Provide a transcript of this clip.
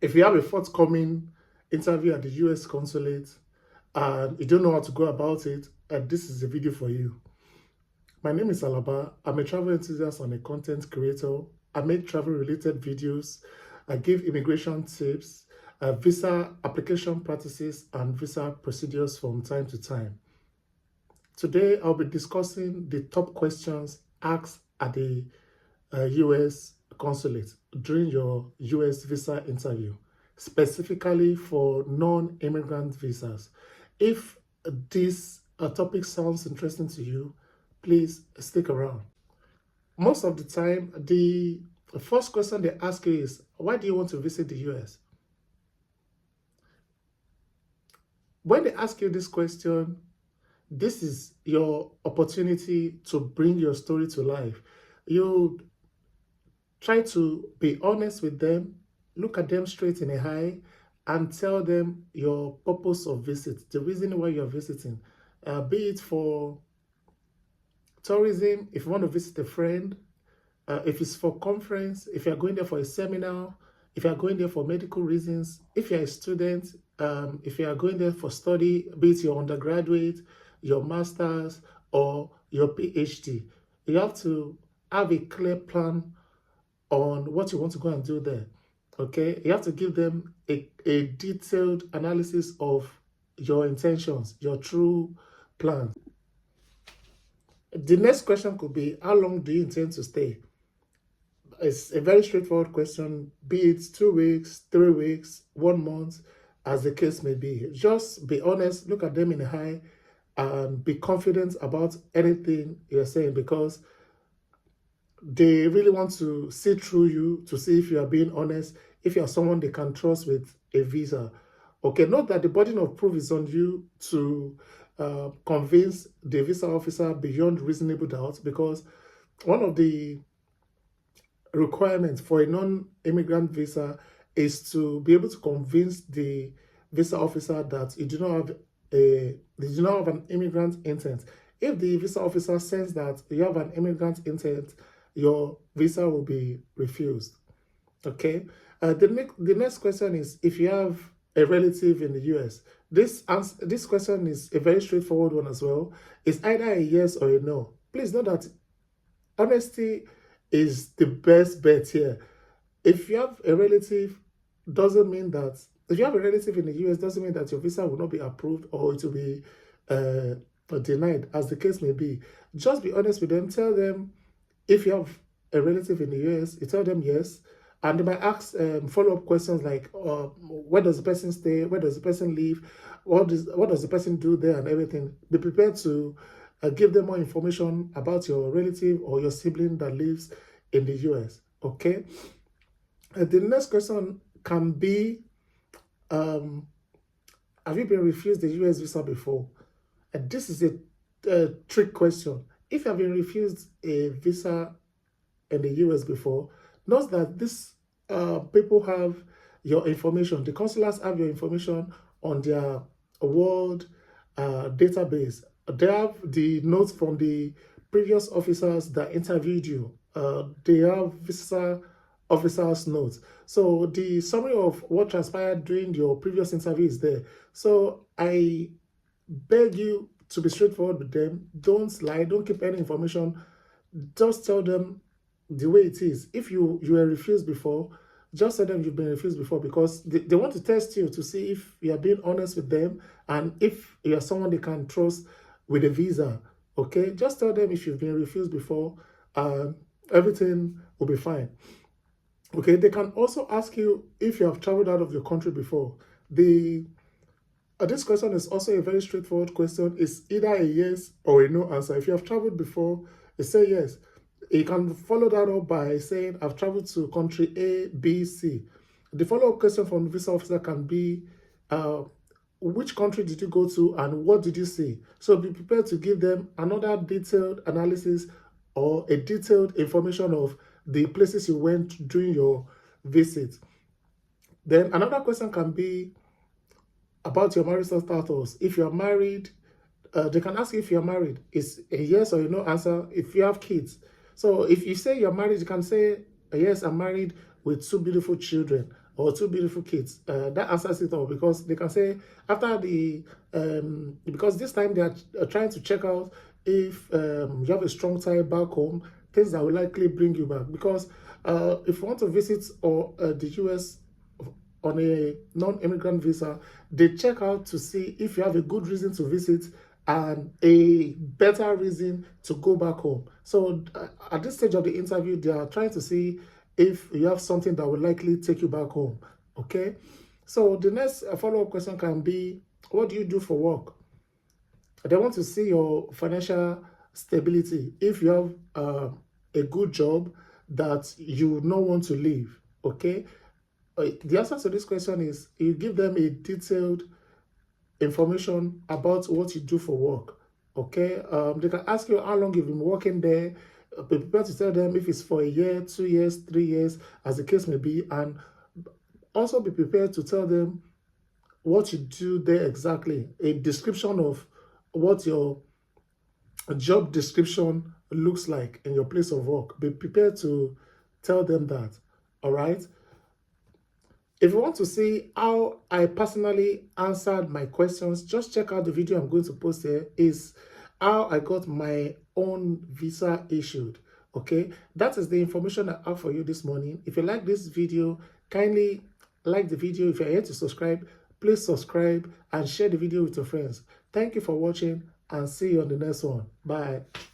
If you have a forthcoming interview at the US consulate and you don't know how to go about it, this is the video for you. My name is Alaba. I'm a travel enthusiast and a content creator. I make travel-related videos. I give immigration tips, visa application practices, and visa procedures from time to time. Today, I'll be discussing the top questions asked at the US consulate during your US visa interview, specifically for non-immigrant visas. If this topic sounds interesting to you, please stick around. Most of the time, the first question they ask you is, why do you want to visit the US? When they ask you this question, this is your opportunity to bring your story to life. You try to be honest with them, look at them straight in the eye, and tell them your purpose of visit, the reason why you're visiting, be it for tourism, if you want to visit a friend, if it's for conference, if you're going there for a seminar, if you're going there for medical reasons, if you're a student, if you are going there for study, be it your undergraduate, your master's, or your PhD, you have to have a clear plan on what you want to go and do there. Okay, you have to give them a detailed analysis of your intentions, your true plan. The next question could be, how long do you intend to stay? It's a very straightforward question, be it 2 weeks, 3 weeks, 1 month, as the case may be. Just be honest, look at them in the eye, and be confident about anything you're saying, because they really want to see through you to see if you are being honest, if you are someone they can trust with a visa. Okay, note that the burden of proof is on you to convince the visa officer beyond reasonable doubt, because one of the requirements for a non-immigrant visa is to be able to convince the visa officer that you do not have an immigrant intent. If the visa officer says that you have an immigrant intent, your visa will be refused. Okay. The next question is, if you have a relative in the US. This question is a very straightforward one as well. It's either a yes or a no. Please know that honesty is the best bet here. If you have a relative, doesn't mean that if you have a relative in the US, doesn't mean that your visa will not be approved or it will be denied, as the case may be. Just be honest with them. Tell them, if you have a relative in the US, you tell them yes, and they might ask follow-up questions like, where does the person stay? Where does the person live? What does the person do there and everything? Be prepared to give them more information about your relative or your sibling that lives in the US, okay? The next question can be, have you been refused the US visa before? And this is a trick question. If you have been refused a visa in the US before, note that these people have your information. The consulars have your information on their world database. They have the notes from the previous officers that interviewed you. They have visa officers' notes. So the summary of what transpired during your previous interview is there. So I beg you to be straightforward with them. Don't lie. Don't keep any information. Just tell them the way it is. If you were refused before, just tell them you've been refused before, because they want to test you to see if you are being honest with them and if you are someone they can trust with a visa. Okay, just tell them if you've been refused before, everything will be fine. Okay, they can also ask you if you have traveled out of your country before. This question is also a very straightforward question. It's either a yes or a no answer. If you have traveled before, you say yes. You can follow that up by saying, I've traveled to country A, B, C. The follow-up question from the visa officer can be, which country did you go to and what did you see? So be prepared to give them another detailed analysis or a detailed information of the places you went during your visit. Then another question can be about your marital status. If you are married, they can ask you if you're married. It's a yes or a no answer. If you have kids. So if you say you're married, you can say, yes, I'm married with 2 beautiful children. or two beautiful kids. That answers it all, because they can say after the because this time they are trying to check out if you have a strong tie back home, things that will likely bring you back. Because if you want to visit or the US on a non-immigrant visa, they check out to see if you have a good reason to visit and a better reason to go back home. So at this stage of the interview, they are trying to see if you have something that will likely take you back home. Okay. So the next follow-up question can be, what do you do for work? They want to see your financial stability. If you have a good job that you don't want to leave, okay? The answer to this question is you give them a detailed information about what you do for work, okay? They can ask you how long you've been working there. Be prepared to tell them if it's for a year, 2 years, 3 years, as the case may be, and also be prepared to tell them what you do there exactly, a description of what your job description looks like in your place of work. Be prepared to tell them that, all right? If you want to see how I personally answered my questions, just check out the video I'm going to post here. Is how I got my own visa issued. Okay, that is the information I have for you this morning. If you like this video, kindly like the video. If you're here to subscribe, please subscribe and share the video with your friends. Thank you for watching, and see you on the next one. Bye.